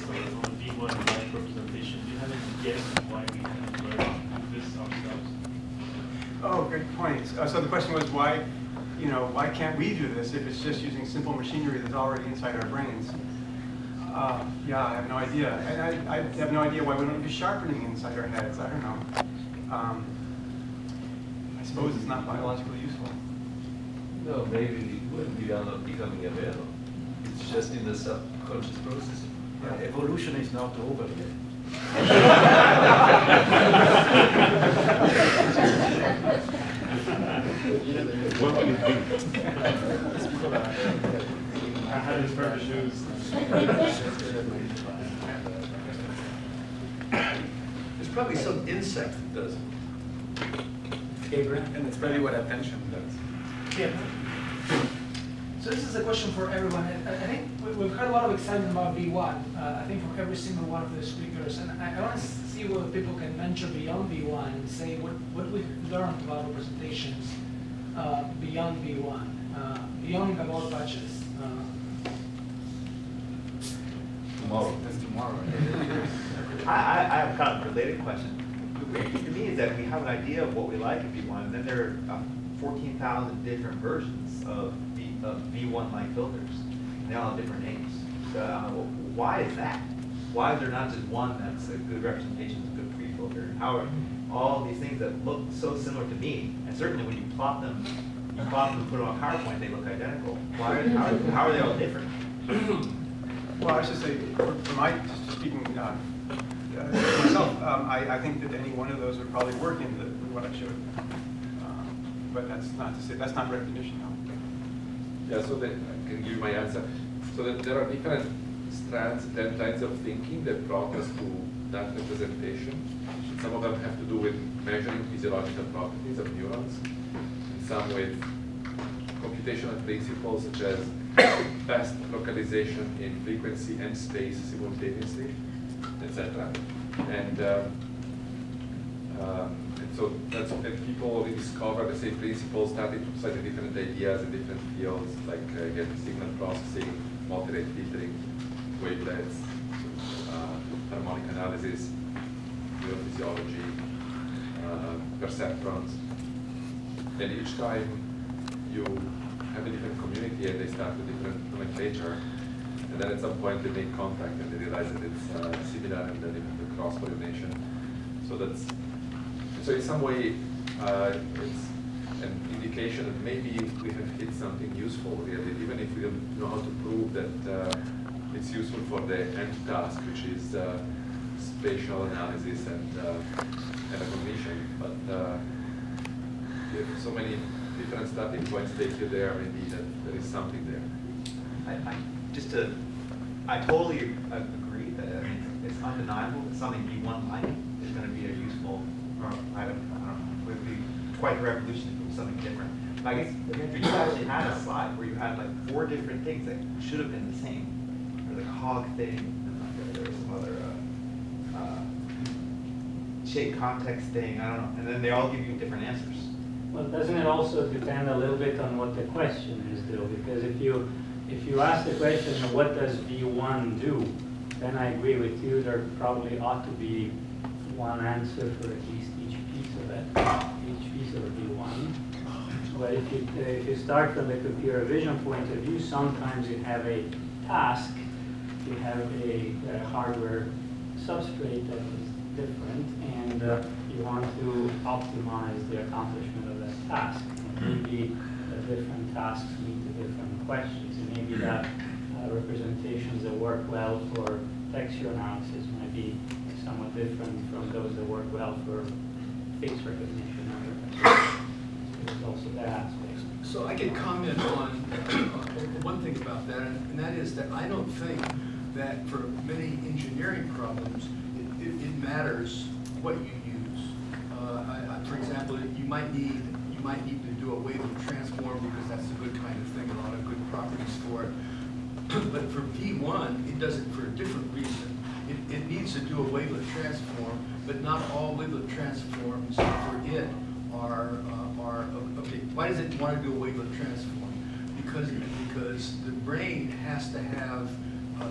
based on a V1 light representation. Do you have any guess why we haven't learned this ourselves? Oh, great point. So the question was why, why can't we do this if it's just using simple machinery that's already inside our brains? Yeah, I have no idea. And I have no idea why we don't do sharpening inside our heads. I don't know. I suppose it's not biologically useful. No, maybe it wouldn't be not becoming aware. It's just in the subconscious process. Yeah, evolution is not over yet. What would it be? I had his pair of shoes. There's probably some insect that does it. And it's probably what attention does. Yeah. So this is a question for everyone. I think we've heard a lot of excitement about V1. I think from every single one of the speakers, and I want to see whether people can venture beyond V1 and say what we've learned about representations beyond V1, beyond the more patches. Tomorrow. That's tomorrow. I have kind of a related question. The weird thing to me is that we have an idea of what we like in V1, and then there are 14,000 different versions of V1-like filters. They all have different names. So why is that? Why is there not just one that's a good representation, a good pre-filter? How are all these things that look so similar to me, and certainly when you plot them and put them on PowerPoint, they look identical. How are they all different? Well, I should say, for my speaking myself, I think that any one of those would probably work in what I showed. But that's not to say, that's not recognition. No. Yeah, so I can give you my answer. So that there are different strands, 10 lines of thinking that brought us to that representation. Some of them have to do with measuring physiological properties of neurons, and some with computational principles such as best localization in frequency and space simultaneously, etc. And so that's when people rediscover the same principles, started to slightly different ideas in different fields, like getting signal processing, multi-rate filtering, wavelets, harmonic analysis, neurophysiology, perceptrons. And each time you have a different community and they start with different nomenclature, and then at some point they make contact and they realize that it's similar and then they have the cross-pollination. So in some way, it's an indication that maybe we have hit something useful really, even if we don't know how to prove that it's useful for the end task, which is spatial analysis and recognition. But you have so many different starting points take you there, maybe that there is something there. I totally agree that it's undeniable that something V1-like is going to be a useful, or I don't know, would be quite revolutionary if it was something different. But I guess you actually had a slide where you had like 4 different things that should have been the same. There's a cog thing, and there was some other shape context thing, I don't know, and then they all give you different answers. Well, doesn't it also depend a little bit on what the question is, though? Because if you ask the question, what does V1 do? Then I agree with you, there probably ought to be one answer for at least each piece of it, each piece of V1. But if you start from the computer vision point of view, sometimes you have a task, you have a hardware substrate that is different, and you want to optimize the accomplishment of that task. And maybe different tasks meet the different questions, and maybe that representations that work well for texture analysis might be somewhat different from those that work well for face recognition. There's also that aspect. So I can comment on one thing about that, and that is that I don't think that for many engineering problems, it matters what you use. For example, you might need to do a wavelet transform because that's a good kind of thing, a lot of good properties for it. But for V1, it does it for a different reason. It needs to do a wavelet transform, but not all wavelet transforms for it are okay. Why does it want to do a wavelet transform? Because the brain has to have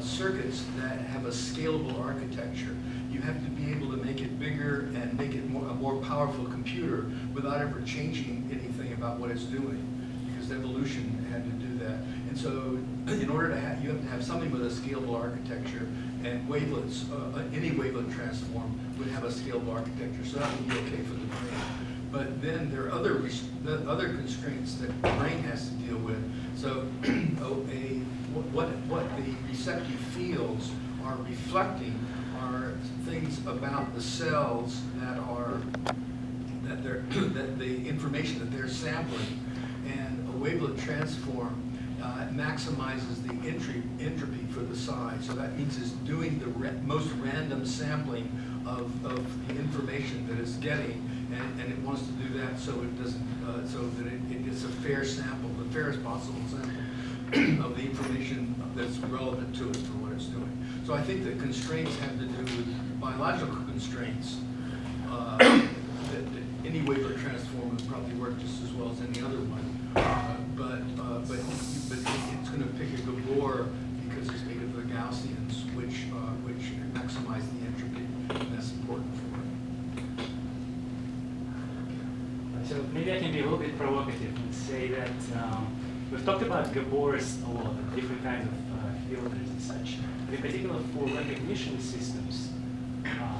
circuits that have a scalable architecture. You have to be able to make it bigger and make it a more powerful computer without ever changing anything about what it's doing, because evolution had to do that. And so in order to have, you have to have something with a scalable architecture, and wavelets, any wavelet transform would have a scalable architecture, so that would be okay for the brain. But then there are other constraints that the brain has to deal with. So what the receptive fields are reflecting are things about the cells that the information that they're sampling, and a wavelet transform maximizes the entropy for the size. So that means it's doing the most random sampling of the information that it's getting, and it wants to do that so it doesn't, so that it gets a fair sample, the fairest possible sample of the information that's relevant to it for what it's doing. So I think the constraints have to do with biological constraints. That any wavelet transform would probably work just as well as any other one, but it's going to pick a Gabor because it's made of the Gaussians, which maximize the entropy, and that's important for it. So maybe I can be a little bit provocative and say that we've talked about Gabors a lot, and different kinds of filters and such. But in particular for recognition systems,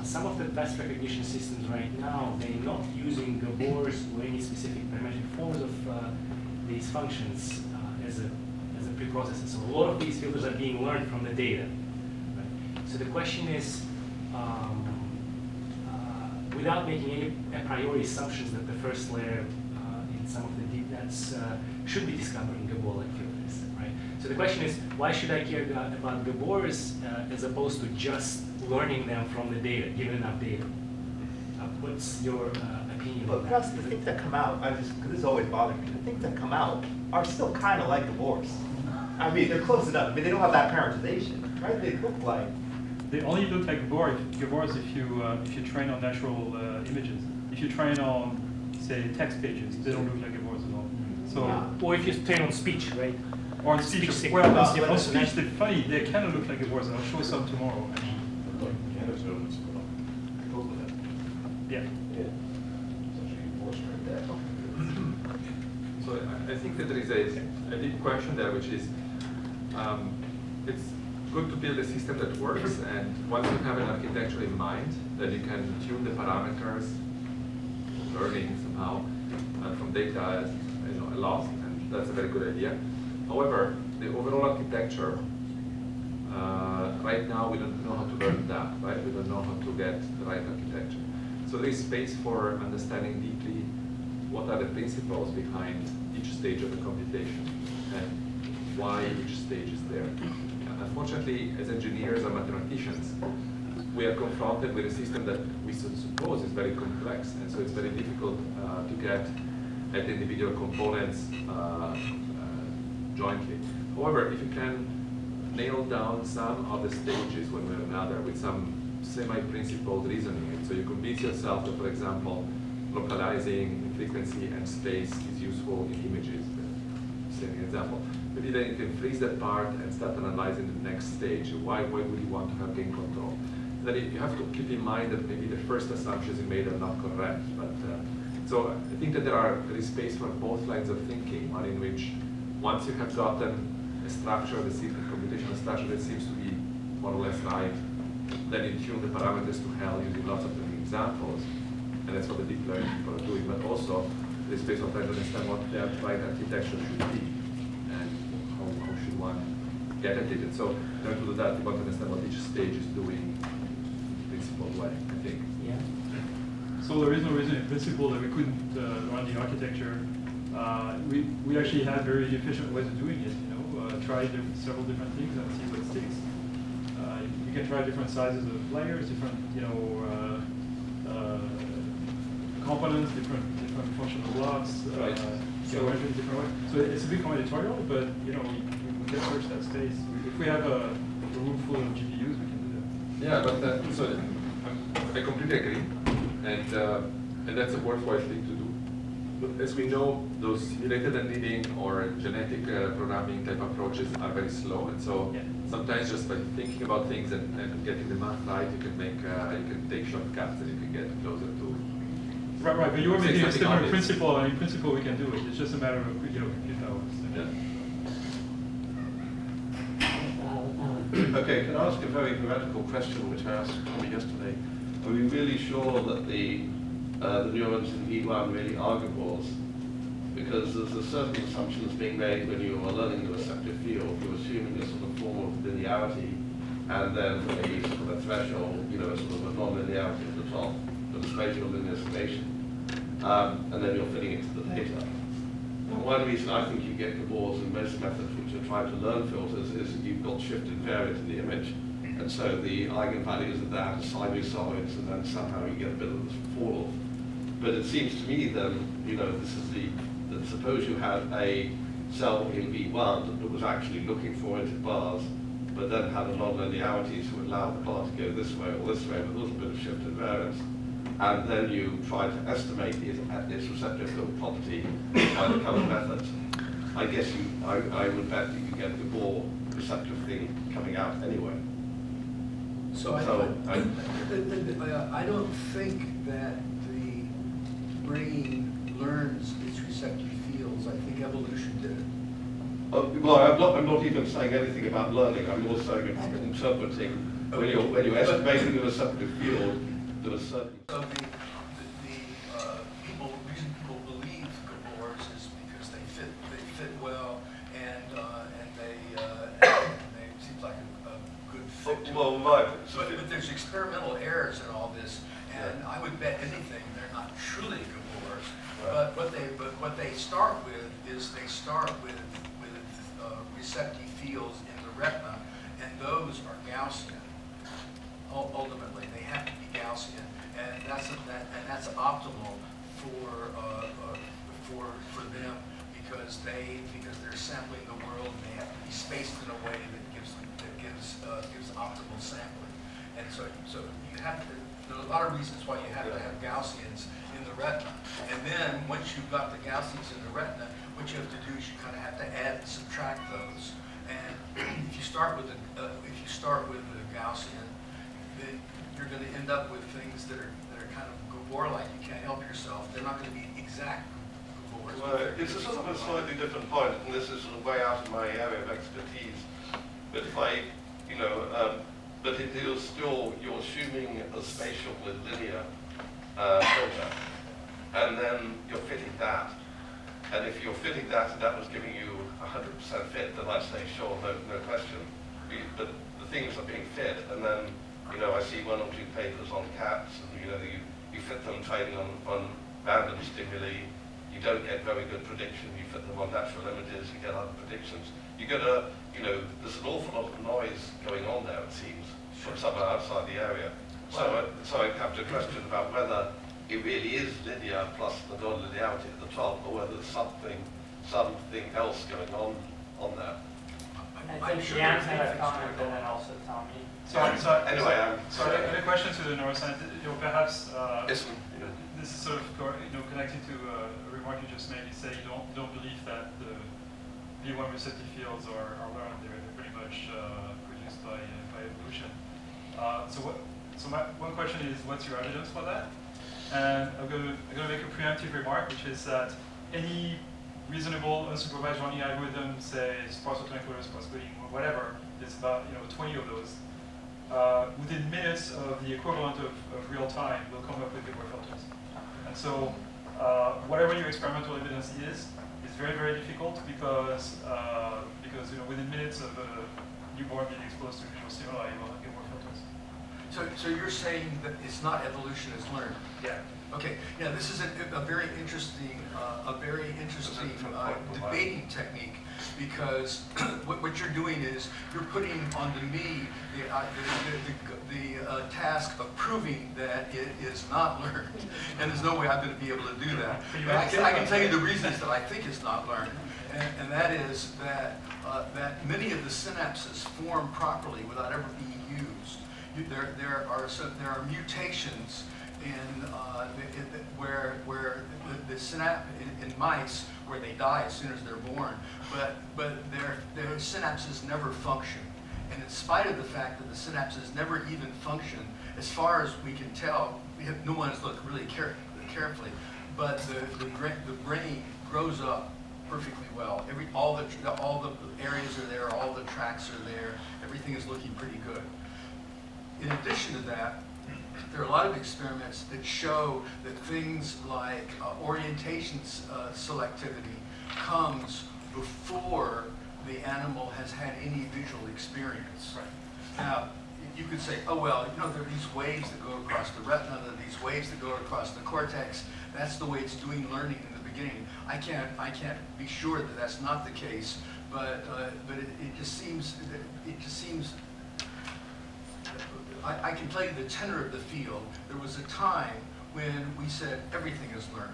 some of the best recognition systems right now, they're not using Gabors or any specific parametric forms of these functions as a preprocessor. So a lot of these filters are being learned from the data. Right? So the question is, without making any a priori assumptions that the first layer in some of the deep nets should be discovering Gabor-like filters, right? So the question is, why should I care about Gabors as opposed to just learning them from the data, given enough data? What's your opinion But on plus that? the things that come out, because this has always bothered me, the things that come out are still kind of like Gabors. I mean, they're close enough. I mean, they don't have that parameterization, right? They look like. They only look like Gabors if you train on natural images. If you train on, say, text pages, they don't look like Gabors at all. So, Or if you train on speech, right? or on speech, Speech well, signals. on speech, they're funny. They kind of look like Gabors, and I'll show some tomorrow. Yeah. So I think that there is a deep question there, which is, it's good to build a system that works, and once you have an architecture in mind, then you can tune the parameters, learning somehow from data as a lot, and that's a very good idea. However, the overall architecture, right now we don't know how to learn that, right? We don't know how to get the right architecture. So there is space for understanding deeply what are the principles behind each stage of the computation and why each stage is there. Unfortunately, as engineers or mathematicians, we are confronted with a system that we suppose is very complex, and so it's very difficult to get at the individual components jointly. However, if you can nail down some of the stages one way or another with some semi-principled reasoning, so you convince yourself that, for example, localizing frequency and space is useful in images, same example. Maybe then you can freeze that part and start analyzing the next stage. Why would you want to have gain control? Then you have to keep in mind that maybe the first assumptions you made are not correct. But so I think that there is space for both lines of thinking. One in which, once you have gotten a structure, the computational structure that seems to be more or less right, then you tune the parameters to hell using lots of different examples, and that's what the deep learning people are doing. But also, there's space of trying to understand what the right architecture should be, and how should one get at it. And so, in order to do that, you want to understand what each stage is doing in a principled way, I think. Yeah. So there is no reason in principle that we couldn't run the architecture. We actually have very efficient ways of doing it. Try several different things and see what sticks. You can try different sizes of layers, different components, different functional blocks. Right. Different ways. So it's a bit combinatorial, but we can search that space. If we have a room full of GPUs, we can do that. Yeah, but so I completely agree, and that's a worthwhile thing to do. But as we know, those simulated annealing or genetic programming type approaches are very slow, and so sometimes just by thinking about things and getting the math right, you can make you can take shortcuts and you can get closer to. Right. But you were Say making a something similar obvious. principle, and in principle we can do it. It's just a matter of compute hours. Okay, can I ask a very theoretical question, which I asked Tommy yesterday? Are we really sure that the neurons in V1 really are gabors? Because there's a certain assumptions being made when you are learning the receptive field. You're assuming a sort of form of linearity, and then a sort of a threshold, a sort of a non-linearity at the top, with a spatial linear summation, and then you're fitting it to the data. And one reason I think you get gabors in most methods which are trying to learn filters is that you've got shifted variant in the image. And so the eigenvalues of that are sinusoids, and then somehow you get a bit of this fall off. But it seems to me then, this is that suppose you had a cell in V1 that was actually looking for pointed bars, but then had a non-linearity to allow the bar to go this way or this way with a little bit of shifted variance. And then you try to estimate its receptive field property by the current methods. I guess I would bet you could get the Gabor receptive thing coming out anyway. So I don't think that the brain learns its receptive fields. I think evolution did it. Well, I'm not even saying anything about learning. I'm more saying about interpreting. When you're estimating the receptive field, there are certain. So the reason people believe Gabors is because they fit well, and they seem like a good fit. To Well, them. right. But there's experimental errors in all this, and I would bet anything they're not truly Gabors. Right. But what they start with is they start with receptive fields in the retina, and those are Gaussian. Ultimately, they have to be Gaussian, and that's optimal for them because they're sampling the world, and they have to be spaced in a way that gives optimal sampling. And so you have to. There are a lot of reasons why you have to have Gaussians in the retina, and then once you've got the Gaussians in the retina, what you have to do is you kind of have to add and subtract those. And if you start with the Gaussian, then you're going to end up with things that are kind of Gabor-like. You can't help yourself. They're not going to be exact Gabors. Well, it's a sort of a slightly different point, and this is sort of way out of my area of expertise. But if but it is still, you're assuming a spatial with linear filter, and then you're fitting that. And if you're fitting that and that was giving you 100% fit, then I'd say, sure, no question. But the things are being fit, and then, I see one or two papers on cats, and, you fit them training on random stimuli. You don't get very good prediction. You fit them on natural images, you get other predictions. You get there's an awful lot of noise going on there, it seems, from somewhere outside the area. So I have to question about whether it really is linear plus the non-linearity at the top, or whether there's something else going on there. I think Jan had a comment and then also Tommy. Anyway, a question to the neuroscientist, perhaps Yes. this is sort of connecting to a remark you just made. You say you don't believe that the V1 receptive fields are learned; they're pretty much produced by evolution. So my one question is, what's your evidence for that? And I'm going to make a preemptive remark, which is that any reasonable unsupervised running algorithm, say sparse autoencoders, sparse coding, or whatever, is about 20 of those. Within minutes of the equivalent of real time, will come up with Gabor filters. And so whatever your experimental evidence is very, very difficult because within minutes of a newborn being exposed to visual stimuli, you will get more filters. So you're saying that it's not evolution, it's learned? Yeah. Okay. Yeah, this is a very interesting debating technique, because what you're doing is you're putting onto me the task of proving that it is not learned, and there's no way I'm going to be able to do that. But I can tell you the reasons that I think it's not learned, and that is that many of the synapses form properly without ever being used. There are mutations where the synapse in mice, where they die as soon as they're born, but their synapses never function. And in spite of the fact that the synapses never even function, as far as we can tell, no one has looked really carefully, but the brain grows up perfectly well. All the areas are there, all the tracks are there, everything is looking pretty good. In addition to that, there are a lot of experiments that show that things like orientation selectivity comes before the animal has had any visual experience. Right. Now, you could say, oh well, you know, there are these waves that go across the retina, there are these waves that go across the cortex. That's the way it's doing learning in the beginning. I can't be sure that that's not the case, but it just seems I can tell you the tenor of the field. There was a time when we said everything is learned.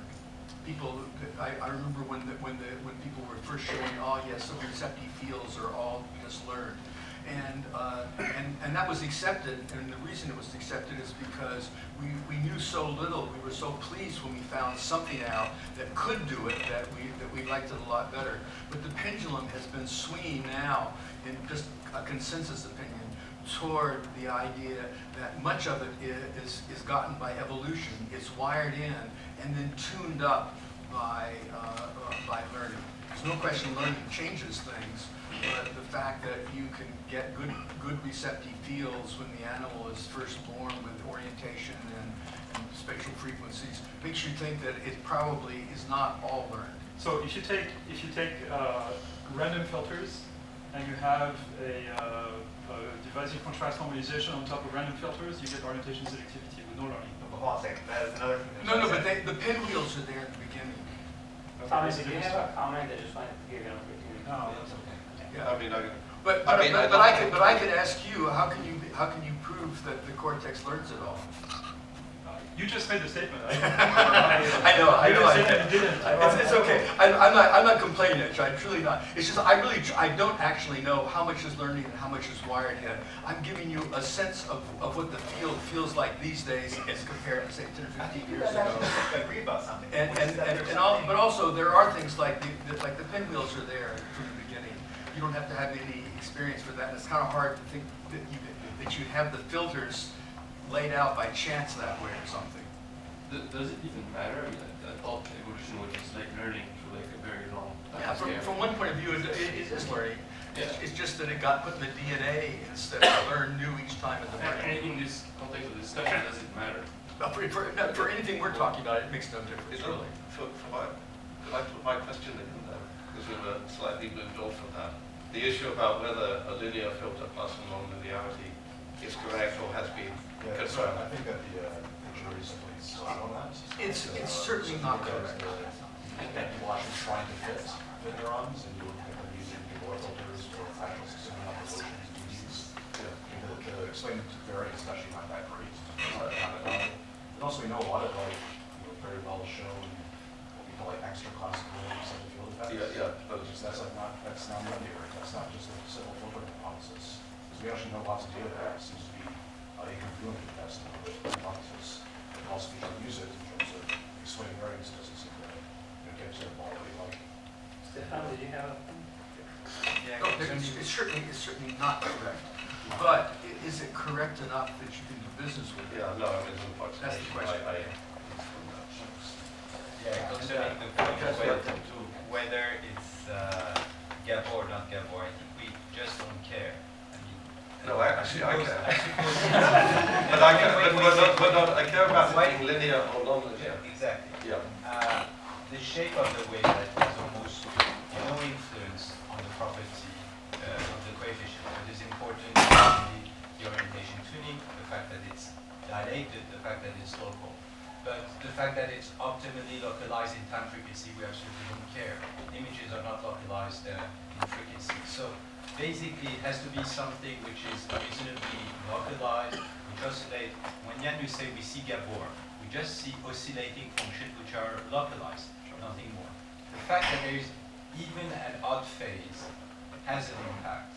People, I remember when people were first showing, oh yes, the receptive fields are all just learned, and that was accepted. And the reason it was accepted is because we knew so little. We were so pleased when we found something out that could do it that we liked it a lot better. But the pendulum has been swinging now in just a consensus opinion toward the idea that much of it is gotten by evolution. It's wired in and then tuned up by learning. There's no question learning changes things, but the fact that you can get good receptive fields when the animal is first born with orientation and spatial frequencies makes you think that it probably is not all learned. So if you take random filters and you have a divising contrast normalization on top of random filters, you get orientation selectivity with no learning. Hold on a second, that is another thing. No, but the pinwheels are there at the beginning. Thomas, if you have a comment, I just wanted to give you an opportunity. No, that's okay. Yeah. I mean, But I mean, I could ask you, how can you prove that the cortex learns it all? You just made the statement. I know. You didn't. It's okay. I'm not complaining at you. I'm truly not. It's just I don't actually know how much is learning and how much is wired in. I'm giving you a sense of what the field feels like these days as compared to say 10 or 15 years ago. I agree about something. But also there are things like the pinwheels are there from the beginning. You don't have to have any experience for that. And it's kind of hard to think that you have the filters laid out by chance that way or something. Does it even matter? I mean, I thought evolution was just like learning for like a very long time. Yeah, from one point of view, it is learning. Yeah. It's just that it got put in the DNA instead of learn new each time in the And brain. in this context of discussion, does it matter? For anything we're talking about, it makes no difference, really. I'd like to put my question in there, because we were slightly moved off of that. The issue about whether a linear filter plus a non-linearity is correct or has been confirmed. I think that the jury's simply split on that. It's certainly not correct. People actually trying to fit the neurons, and you would think of using more filters or fractional system applications to use. To explain the variance is actually not that great. And also we know a lot of very well shown what we call extra classical receptive field effects. That's not linear. That's not just a simple filtering hypothesis. Because we actually know lots of data that seems to be incongruent with that hypothesis. But also we can use it in terms of explaining variance doesn't seem to get to the ball that we like. Stefan, did you have a No, it's certainly not correct. But is it correct enough that you can do business with it? Yeah, no, I mean, it's unfortunate. That's the question. Concerning the question to whether it's Gabor or not Gabor, I think we just don't care. I mean, No, actually, I care. I suppose. But I care about it being linear or non-linear. Exactly. Yeah. The shape of the wavelet has almost no influence on the property of the coefficient. What is important is the orientation tuning, the fact that it's dilated, the fact that it's local. But the fact that it's optimally localized in time frequency, we absolutely don't care. Images are not localized in frequency. So basically it has to be something which is reasonably localized, which oscillate. When Yanu say we see Gabor, we just see oscillating functions which are localized, nothing more. The fact that there is even an odd phase has an impact.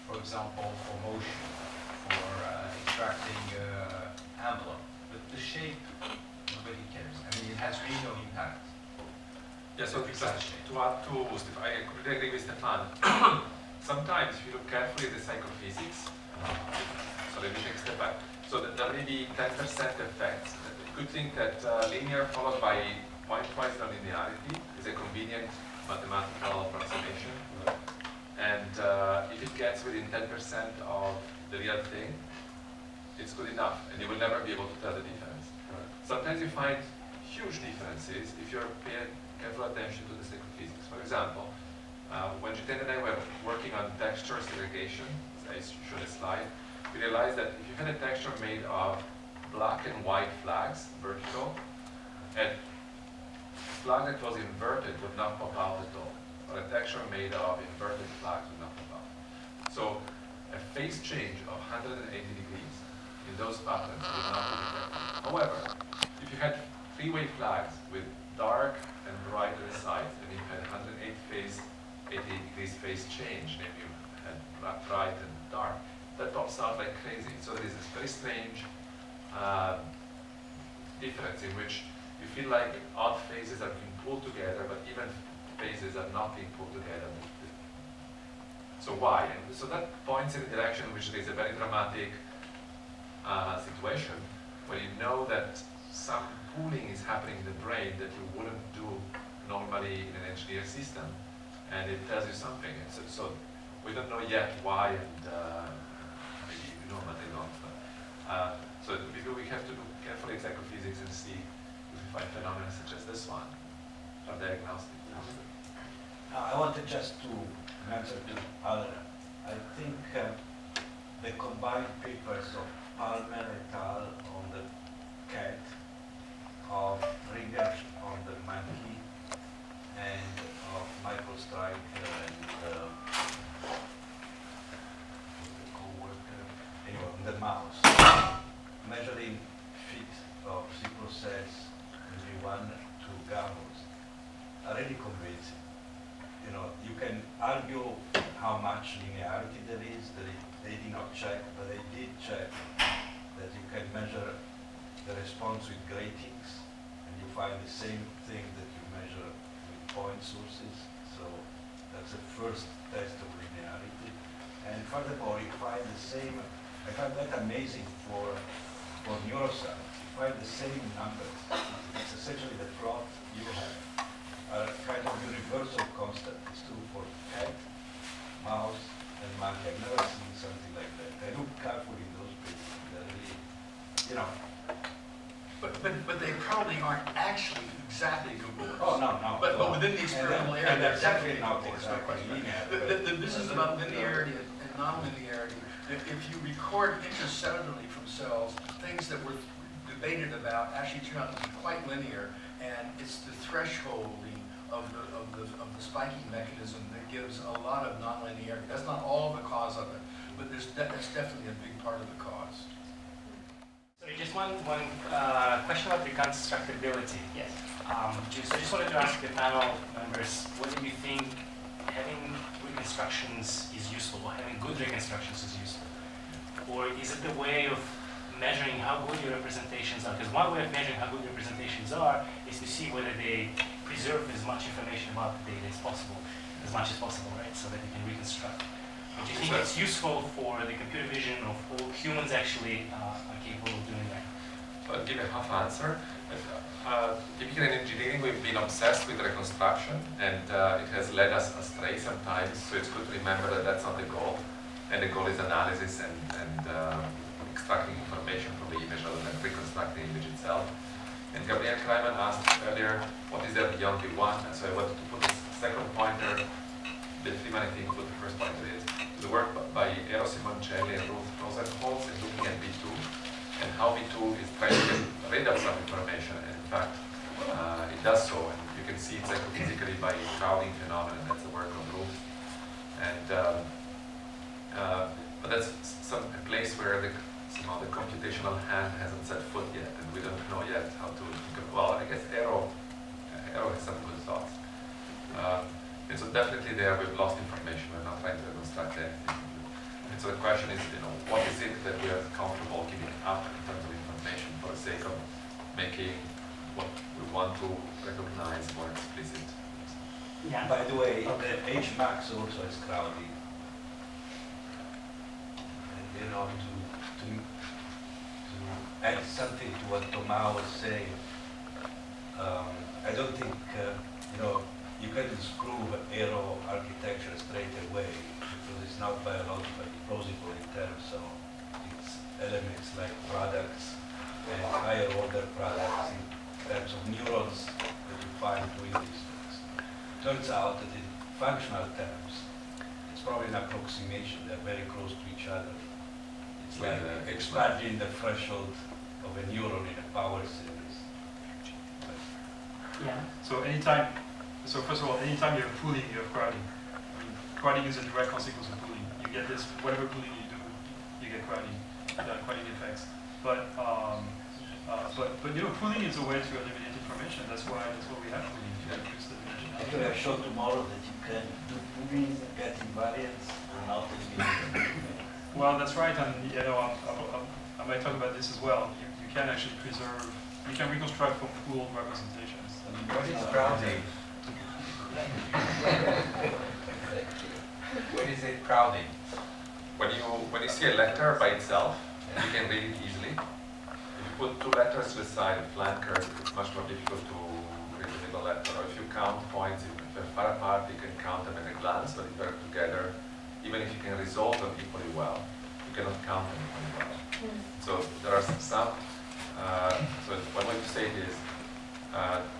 For example, for motion, for extracting envelope. but the shape, nobody cares. I mean, it has really no impact. Yeah, so It's just a shape. to add to Stefan, I completely agree with Stefan. Sometimes if you look carefully at the psychophysics, so let me take a step back. So there may be 10% effects. You could think that linear followed by pointwise nonlinearity is a convenient mathematical approximation. And if it gets within 10% of the real thing, it's good enough, and you will never be able to tell the difference. Sometimes you find huge differences if you're paying careful attention to the psychophysics. For example, when Jiten and I were working on texture segregation, as I showed a slide, we realized that if you had a texture made of black and white flags, vertical, a flag that was inverted would not pop out at all, or a texture made of inverted flags would not pop out. So a phase change of 180 degrees in those patterns would not be detected. However, if you had three-way flags with dark and bright on the sides, and you had 108 phase, 80 degrees phase change, and you had bright and dark, that pops out like crazy. So there is this very strange difference in which you feel like odd phases are being pulled together, but even phases are not being pulled together. So why? And so that points in a direction which is a very dramatic situation where you know that some pooling is happening in the brain that you wouldn't do normally in an engineered system, and it tells you something. And so we don't know yet why, and maybe you know, but they don't. So we have to do carefully psychophysics and see if we find phenomena such as this one, or diagnostic. I wanted just to answer to other. I think the combined papers of Palmer et al. On the cat, of Ringer on the monkey, and of Michael Stryker and co-worker, anyway, on the mouse, measuring fit of simple cells in V1 to gammos are really convincing. You know, you can argue how much linearity there is. They did not check, but they did check that you can measure the response with gratings, and you find the same thing that you measure with point sources. So that's the first test of linearity. And furthermore, you find the same. I find that amazing for neuroscience. You find the same numbers. It's essentially the plot you have are kind of universal constant. It's true for cat, mouse, and monkey. I've never seen something like that. I look carefully in those papers. They're really, you know. But they probably aren't actually exactly congruent. Oh, no. But within the experimental area, and they're they're definitely not congruent. exactly linear. The business about linearity and nonlinearity, if you record intracellularly from cells, things that were debated about actually turn out to be quite linear, and it's the thresholding of the spiking mechanism that gives a lot of nonlinearity. That's not all the cause of it, but that's definitely a big part of the cause. Sorry, just one question about reconstructability. Yes. So I just wanted to ask the panel members, whether you think having reconstructions is useful, or having good reconstructions is useful, or is it the way of measuring how good your representations are? Because one way of measuring how good representations are is to see whether they preserve as much information about the data as possible, right? So that you can reconstruct. Do you think it's useful for the computer vision of all humans actually are capable of doing that? So I'll give a half answer. Typically in engineering, we've been obsessed with reconstruction, and it has led us astray sometimes. So it's good to remember that that's not the goal, and the goal is analysis and extracting information from the image rather than reconstructing the image itself. And Gabriel Kleiman asked earlier, what is there beyond V1? And so I wanted to put the second pointer, the Freeman I think put the first pointer is, the work by Eero Simoncelli and Ruth Rosenholz in looking at V2, and how V2 is trying to get rid of some information, and in fact, it does so, and you can see it psychophysically by crowding phenomenon. That's the work of Ruth. And but that's a place where the computational hand hasn't set foot yet, and we don't know yet how to think of, well, I guess Eero has some good thoughts. And so definitely there we've lost information. We're not trying to reconstruct anything. And so the question is, what is it that we are comfortable giving up in terms of information for the sake of making what we want to recognize more explicit. Yeah. By the way, the H max also is crowding. And you know, to add something to what Tomasi was saying, I don't think you know, you can disprove aero architecture straight away because it's not biologically plausible in terms of its elements like products and higher order products in terms of neurons that you find doing these things. Turns out that in functional terms, it's probably an approximation. They're very close to each other. It's like expanding the threshold of a neuron in a power series. Yeah. So first of all, anytime you have pooling, you have crowding. I mean, crowding is a direct consequence of pooling. You get this, whatever pooling you do, you get crowding effects. But you know, pooling is a way to eliminate information. That's what we have pooling to reduce the dimension. Actually, I showed tomorrow that you can do pooling, get invariance, and not eliminate. Well, that's right, and you know, I might talk about this as well. You can actually preserve, you can reconstruct from pooled representations. What is crowding? What is it crowding? When you see a letter by itself, you can read it easily. If you put two letters to the side, a flanker, it's much more difficult to read the middle letter. Or if you count points, if they're far apart, you can count them at a glance, but if they're together, even if you can resolve them equally well, you cannot count them equally well. So there are some, so one way to say it is,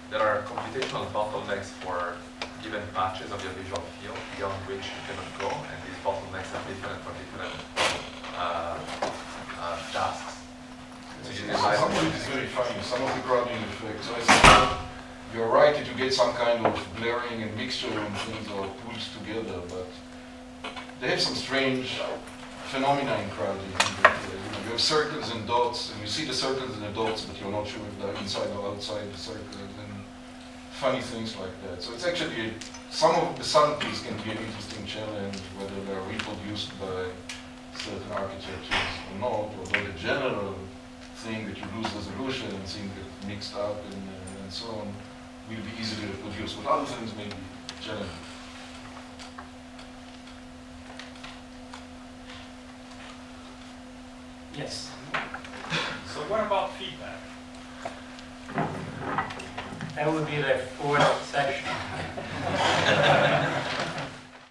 there are computational bottlenecks for given patches of your visual field beyond which you cannot go, and these bottlenecks are different for different tasks. So you Some of it is very funny, some of the crowding effects. I think you're right that you get some kind of blurring and mixture when things are pulled together, but they have some strange phenomena in crowding. You have circles and dots, and you see the circles and the dots, but you're not sure if they're inside or outside the circles, and funny things like that. So it's actually, some of the subtleties can be an interesting challenge, whether they're reproduced by certain architectures or not, or the general thing that you lose resolution and things get mixed up and so on will be easily reproduced, but other things may be challenging. Yes. So what about feedback? That would be the fourth section.